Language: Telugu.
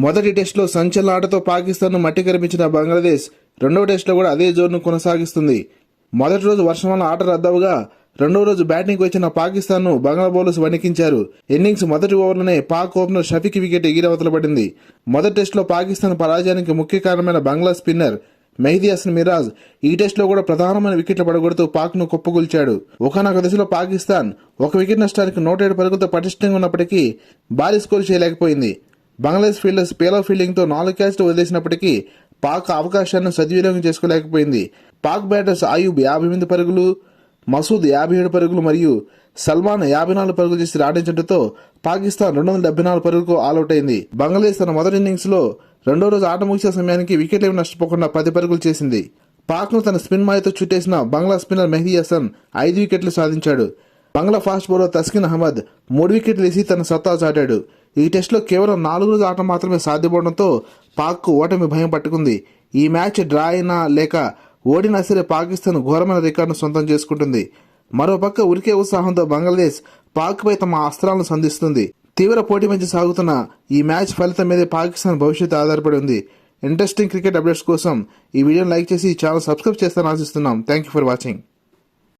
మొదటి టెస్టులో సంచలన ఆటతో పాకిస్తాన్ను మట్టి కరిపించిన బంగ్లాదేశ్ రెండవ టెస్టులో కూడా అదే జోరును కొనసాగిస్తుంది. మొదటి రోజు వర్షం వల్ల ఆట రద్దవగా రెండవ రోజు బ్యాటింగ్ వచ్చిన పాకిస్తాన్ను బంగ్లా బౌలర్స్ వణికించారు. ఇన్నింగ్స్ మొదటి ఓవర్లోనే పాక్ ఓపెనర్ షఫీకి వికెట్ ఎగిరవతల పడింది. మొదటి టెస్టులో పాకిస్తాన్ పరాజయానికి ముఖ్య కారణమైన బంగ్లా స్పిన్నర్ మెహదీ హసన్ మిరాజ్ ఈ టెస్టులో కూడా ప్రధానమైన వికెట్లు పడగొడుతూ పాక్ ను కుప్పగొల్చాడు. ఒకనొక దశలో పాకిస్తాన్ ఒక వికెట్ నష్టానికి 107 పరుగులతో పటిష్టంగా ఉన్నప్పటికీ భారీ స్కోర్ చేయలేకపోయింది. బంగ్లాదేశ్ ఫీల్డర్స్ పేలవ్ ఫీల్డింగ్ తో 4 క్యాచ్లు వదిలేసినప్పటికీ పాక్ అవకాశాన్ని సద్వినియోగం చేసుకోలేకపోయింది. పాక్ బ్యాటర్స్ అయూబ్ 58 పరుగులు, మసూద్ 57 పరుగులు మరియు సల్మాన్ 54 పరుగులు చేసి రాణించడంతో పాకిస్తాన్ 274 పరుగులకు ఆల్అౌట్ అయింది. బంగ్లాదేశ్ తన మొదటి ఇన్నింగ్స్ లో రెండో రోజు ఆట ముగిసే సమయానికి వికెట్లేమి నష్టపోకుండా 10 పరుగులు చేసింది. పాక్ ను తన స్పిన్ మాయతో చుట్టేసిన బంగ్లా స్పిన్నర్ మెహదీ హసన్ 5 వికెట్లు సాధించాడు. బంగ్లా ఫాస్ట్ బౌలర్ తస్కిన్ అహ్మద్ 3 వికెట్లు వేసి తన సత్తా చాటాడు. ఈ టెస్టులో కేవలం 4 రోజుల ఆట మాత్రమే సాధ్యపడడంతో పాక్ ఓటమి భయం పట్టుకుంది. ఈ మ్యాచ్ డ్రా అయినా లేక ఓడినా సరే పాకిస్తాన్ ఘోరమైన రికార్డును సొంతం చేసుకుంటుంది. మరోపక్క ఉరికే ఉత్సాహంతో బంగ్లాదేశ్ పాక్ పై తమ అస్త్రాలను సంధిస్తుంది. తీవ్ర పోటీ మధ్య సాగుతున్న ఈ మ్యాచ్ ఫలితం మీదే పాకిస్తాన్ భవిష్యత్తు ఆధారపడి ఉంది. ఇంట్రెస్టింగ్ క్రికెట్ అప్డేట్స్ కోసం ఈ వీడియోని లైక్ చేసి ఛానల్ సబ్స్క్రైబ్ చేస్తారని ఆశిస్తున్నాం. Thank you for watching.